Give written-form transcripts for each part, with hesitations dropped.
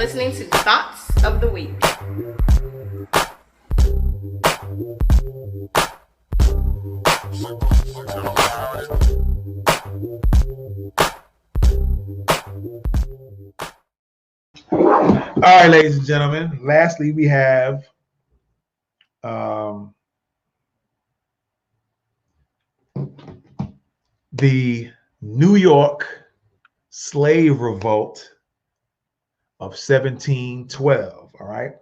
listening to Thoughts of the Week. All right, ladies and gentlemen. Lastly, we have the New York slave revolt of 1712. All right,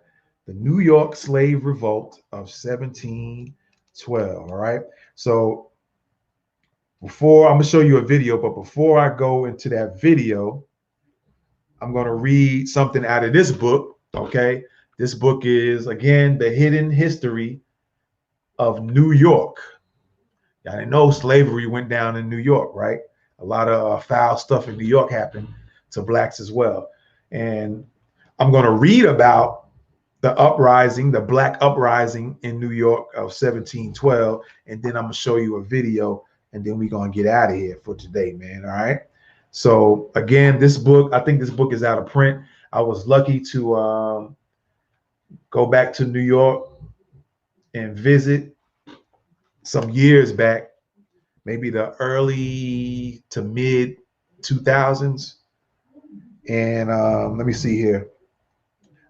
the New York slave revolt of 1712. All right, so before I'm gonna show you a video, but before I go into that video, I'm gonna read something out of this book. Okay, this book is again The Hidden History of New York. I didn't know slavery went down in New York, right? A lot of foul stuff in New York happened to blacks as well. And I'm going to read about the uprising, the black uprising in New York of 1712. And then I'm going to show you a video, and then we're going to get out of here for today, man. All right. So again, this book, I think this book is out of print. I was lucky to go back to New York and visit some years back, maybe the early to mid 2000s. And let me see here.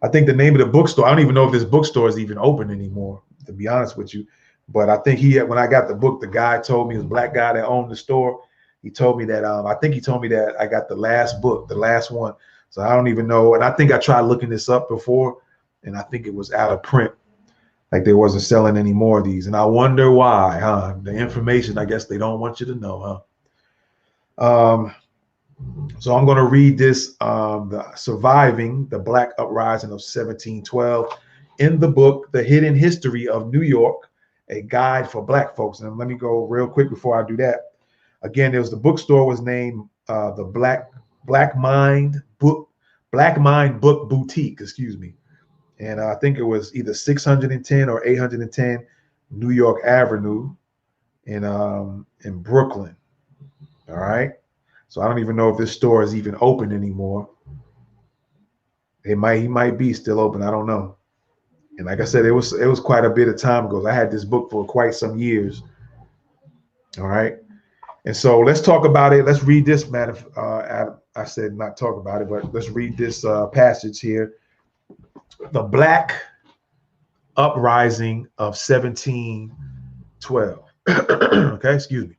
I think the name of the bookstore, I don't even know if this bookstore is even open anymore, to be honest with you. But I think when I got the book, the guy told me, it was a black guy that owned the store. He told me that, I think he told me that I got the last book, the last one. So I don't even know. And I think I tried looking this up before, and I think it was out of print. Like they wasn't selling any more of these. And I wonder why, huh? The information, I guess they don't want you to know, huh? So I'm going to read this, the Surviving the Black Uprising of 1712 in the book, The Hidden History of New York, a guide for black folks. And let me go real quick before I do that. Again, the bookstore was named the Black Mind Book Boutique, excuse me. And I think it was either 610 or 810 New York Avenue in Brooklyn. All right. So I don't even know if this store is even open anymore. He might be still open. I don't know. And like I said, it was quite a bit of time ago. I had this book for quite some years. All right. And so let's talk about it. Let's read this, man. I said not talk about it, but let's read this passage here. The Black Uprising of 1712. Okay, excuse me.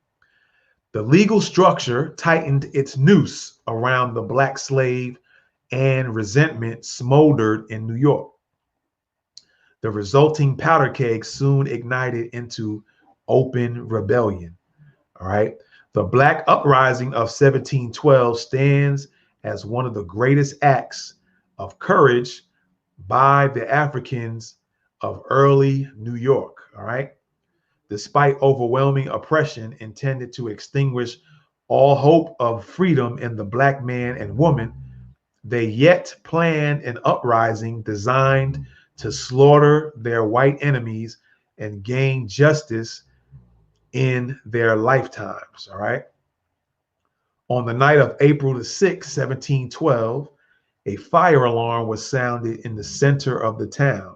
The legal structure tightened its noose around the black slave, and resentment smoldered in New York. The resulting powder keg soon ignited into open rebellion. All right. The Black Uprising of 1712 stands as one of the greatest acts of courage by the Africans of early New York. All right. Despite overwhelming oppression intended to extinguish all hope of freedom in the black man and woman, they yet planned an uprising designed to slaughter their white enemies and gain justice in their lifetimes. All right. On the night of April the 6th, 1712, a fire alarm was sounded in the center of the town.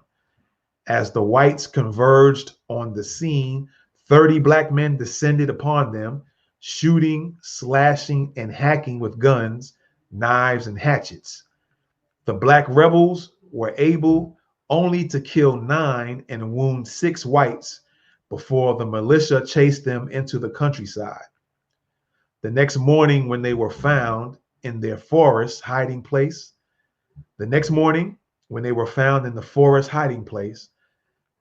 As the whites converged on the scene, 30 black men descended upon them, shooting, slashing, and hacking with guns, knives, and hatchets. The black rebels were able only to kill 9 and wound 6 whites before the militia chased them into the countryside. The next morning, when they were found in their forest hiding place,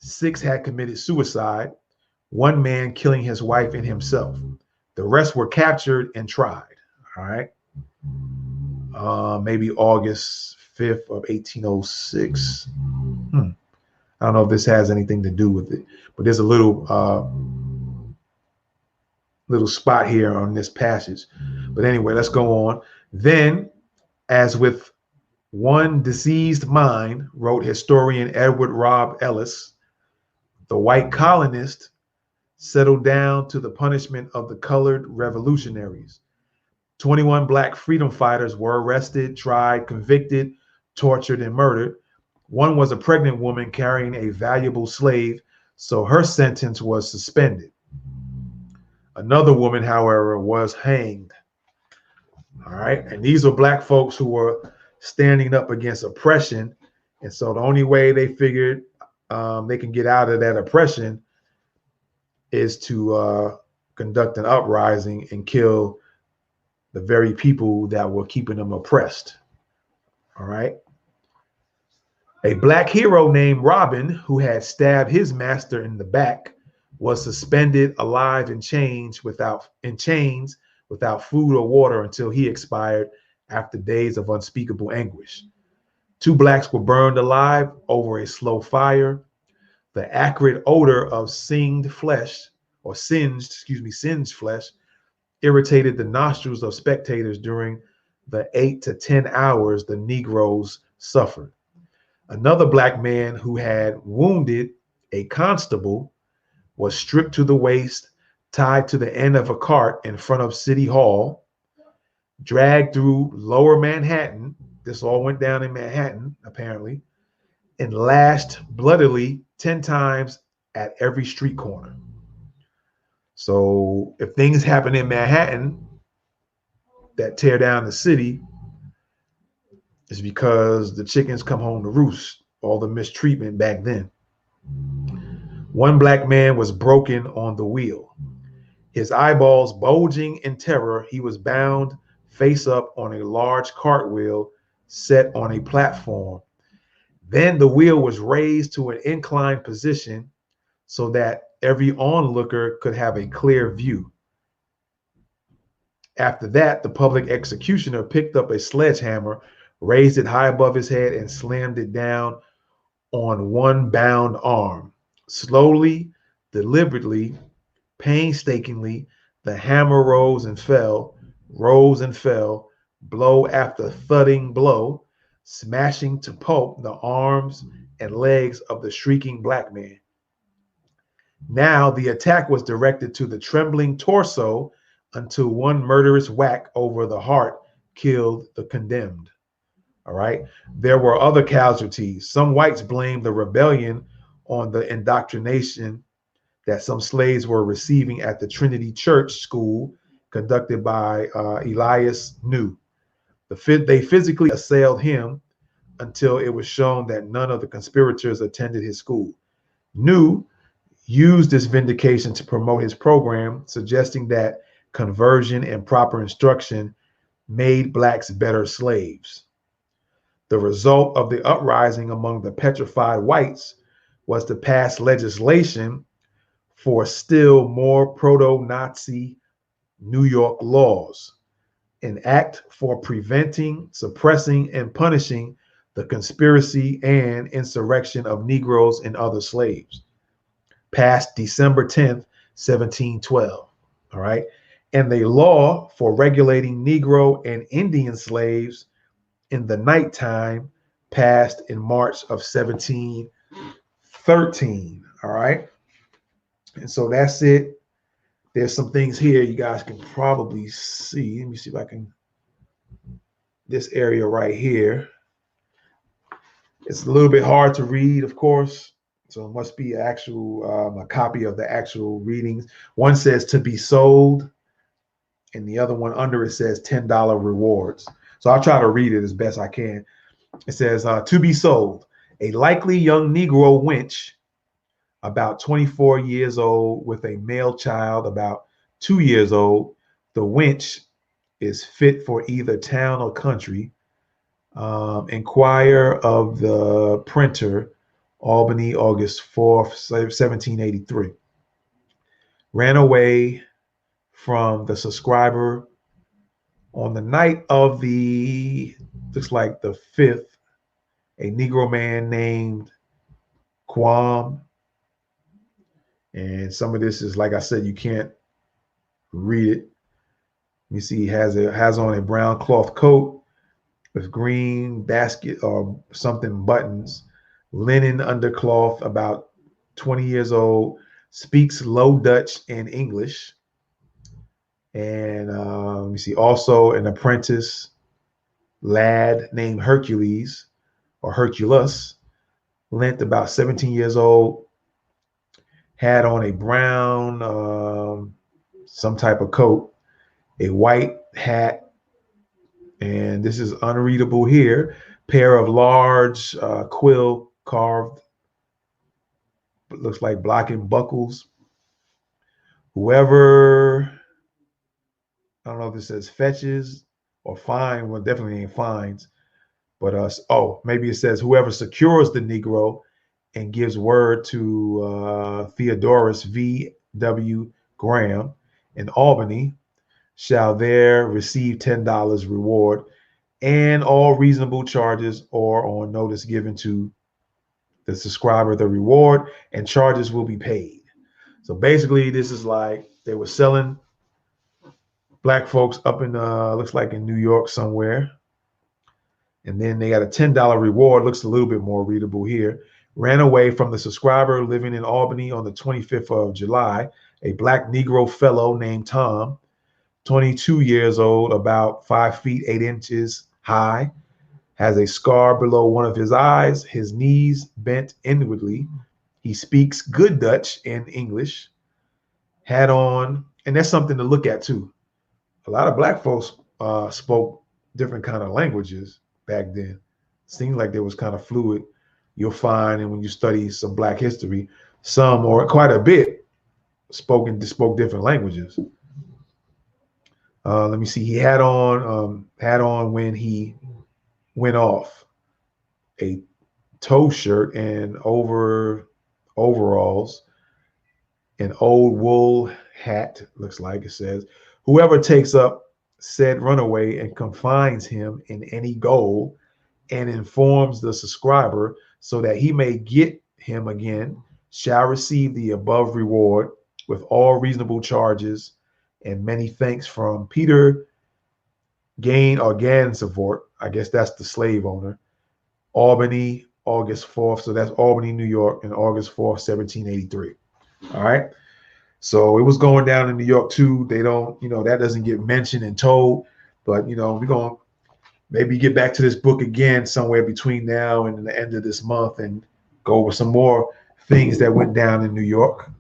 6 had committed suicide, 1 man killing his wife and himself. The rest were captured and tried. All right. Maybe August 5th of 1806. I don't know if this has anything to do with it, but there's a little spot here on this passage. But anyway, let's go on. Then, as with one diseased mind, wrote historian Edward Robb Ellis, the white colonists settled down to the punishment of the colored revolutionaries. 21 black freedom fighters were arrested, tried, convicted, tortured, and murdered. One was a pregnant woman carrying a valuable slave, so her sentence was suspended. Another woman, however, was hanged. All right. And these were black folks who were standing up against oppression. And so the only way they figured they can get out of that oppression is to conduct an uprising and kill the very people that were keeping them oppressed. All right. A black hero named Robin, who had stabbed his master in the back, was suspended alive in chains without food or water until he expired after days of unspeakable anguish. Two blacks were burned alive over a slow fire. The acrid odor of singed flesh, or singed flesh, irritated the nostrils of spectators during the 8 to 10 hours the Negroes suffered. Another black man who had wounded a constable was stripped to the waist, tied to the end of a cart in front of City Hall, dragged through lower Manhattan. This all went down in Manhattan, apparently, and lashed bloodily 10 times at every street corner. So if things happen in Manhattan that tear down the city, it's because the chickens come home to roost, all the mistreatment back then. One black man was broken on the wheel. His eyeballs bulging in terror, he was bound face up on a large cartwheel set on a platform. Then the wheel was raised to an inclined position so that every onlooker could have a clear view. After that, the public executioner picked up a sledgehammer, raised it high above his head, and slammed it down on one bound arm. Slowly, deliberately, painstakingly, the hammer rose and fell, blow after thudding blow, smashing to pulp the arms and legs of the shrieking black man. Now the attack was directed to the trembling torso until one murderous whack over the heart killed the condemned. All right. There were other casualties. Some whites blamed the rebellion on the indoctrination that some slaves were receiving at the Trinity Church school conducted by Elias New. They physically assailed him until it was shown that none of the conspirators attended his school. New used this vindication to promote his program, suggesting that conversion and proper instruction made blacks better slaves. The result of the uprising among the petrified whites was to pass legislation for still more proto-Nazi New York laws, an act for preventing, suppressing, and punishing the conspiracy and insurrection of Negroes and other slaves, passed December 10th, 1712. All right. And the law for regulating Negro and Indian slaves in the nighttime passed in March of 1713. All right. And so that's it. There's some things here you guys can probably see. Let me see if I can. This area right here. It's a little bit hard to read, of course. So it must be a copy of the actual readings. One says to be sold, and the other one under it says $10 rewards. So I'll try to read it as best I can. It says to be sold, a likely young Negro wench, about 24 years old, with a male child about 2 years old. The wench is fit for either town or country. Inquire of the printer, Albany, August 4th, 1783. Ran away from the subscriber on the night of looks like the 5th, a Negro man named Quam. And some of this is, like I said, you can't read it. You see, he has on a brown cloth coat with green basket or something buttons, linen undercloth, about 20 years old, speaks Low Dutch and English. And let me see, also an apprentice lad named Hercules, or Hercules, length about 17 years old, had on a brown, some type of coat, a white hat, and this is unreadable here, pair of large quill carved, looks like blocking buckles. Whoever, I don't know if it says fetches or fine, well, definitely ain't fines, but maybe it says whoever secures the Negro and gives word to Theodorus V.W. Graham in Albany shall there receive $10 reward and all reasonable charges or on notice given to the subscriber the reward and charges will be paid. So basically this is like they were selling black folks up in looks like in New York somewhere, and then they got a $10 reward. Looks a little bit more readable here. Ran away from the subscriber living in Albany on the 25th of July, a black Negro fellow named Tom, 22 years old, about 5 feet 8 inches high, has a scar below one of his eyes, his knees bent inwardly. He speaks good Dutch and English, had on, and that's something to look at too. A lot of black folks spoke different kind of languages back then. Seemed like there was kind of fluid. You'll find, and when you study some black history, some or quite a bit spoke different languages. Let me see. He had on when he went off a toe shirt and overalls, an old wool hat. Looks like it says, "Whoever takes up said runaway and confines him in any goal and informs the subscriber so that he may get him again shall receive the above reward with all reasonable charges and many thanks from Peter Gansevort." I guess that's the slave owner. Albany, August 4th. So that's Albany, New York, and August 4th, 1783. All right. So it was going down in New York too. They don't, that doesn't get mentioned and told, but we're going to maybe get back to this book again somewhere between now and the end of this month and go over some more things that went down in New York.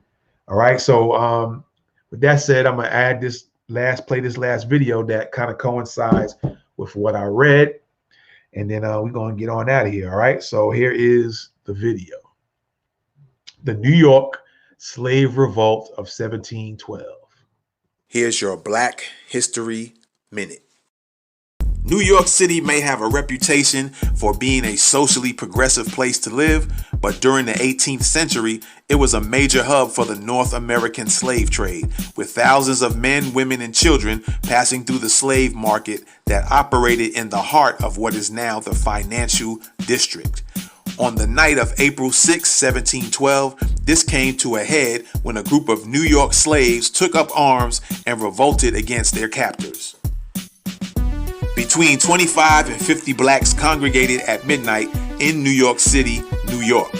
All right. So with that said, I'm going to add play this last video that kind of coincides with what I read. And then we're going to get on out of here. All right. So here is the video. The New York Slave Revolt of 1712. Here's your Black History Minute. New York City may have a reputation for being a socially progressive place to live, but during the 18th century, it was a major hub for the North American slave trade, with thousands of men, women, and children passing through the slave market that operated in the heart of what is now the financial district. On the night of April 6, 1712, this came to a head when a group of New York slaves took up arms and revolted against their captors. Between 25 and 50 blacks congregated at midnight in New York City, New York.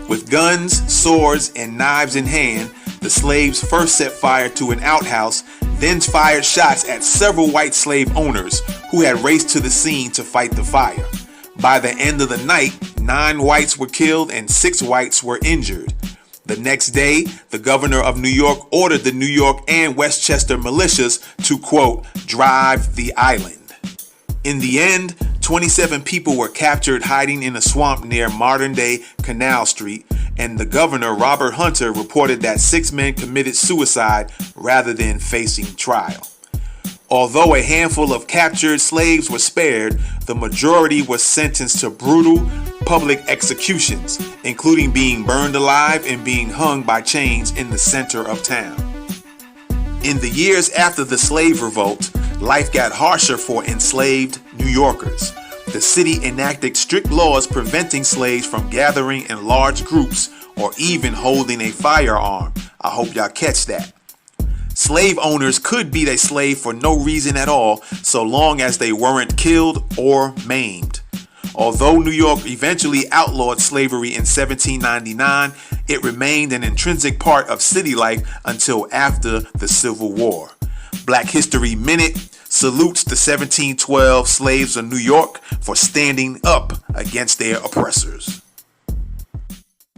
With guns, swords, and knives in hand, the slaves first set fire to an outhouse, then fired shots at several white slave owners who had raced to the scene to fight the fire. By the end of the night, 9 whites were killed and 6 whites were injured. The next day, the governor of New York ordered the New York and Westchester militias to, quote, drive the island. In the end, 27 people were captured hiding in a swamp near modern-day Canal Street, and the governor, Robert Hunter, reported that 6 men committed suicide rather than facing trial. Although a handful of captured slaves were spared, the majority was sentenced to brutal public executions, including being burned alive and being hung by chains in the center of town. In the years after the slave revolt, life got harsher for enslaved New Yorkers. The city enacted strict laws preventing slaves from gathering in large groups or even holding a firearm. I hope y'all catch that. Slave owners could beat a slave for no reason at all, so long as they weren't killed or maimed. Although New York eventually outlawed slavery in 1799, it remained an intrinsic part of city life until after the Civil War. Black History Minute, salutes the 1712 slaves of New York for standing up against their oppressors.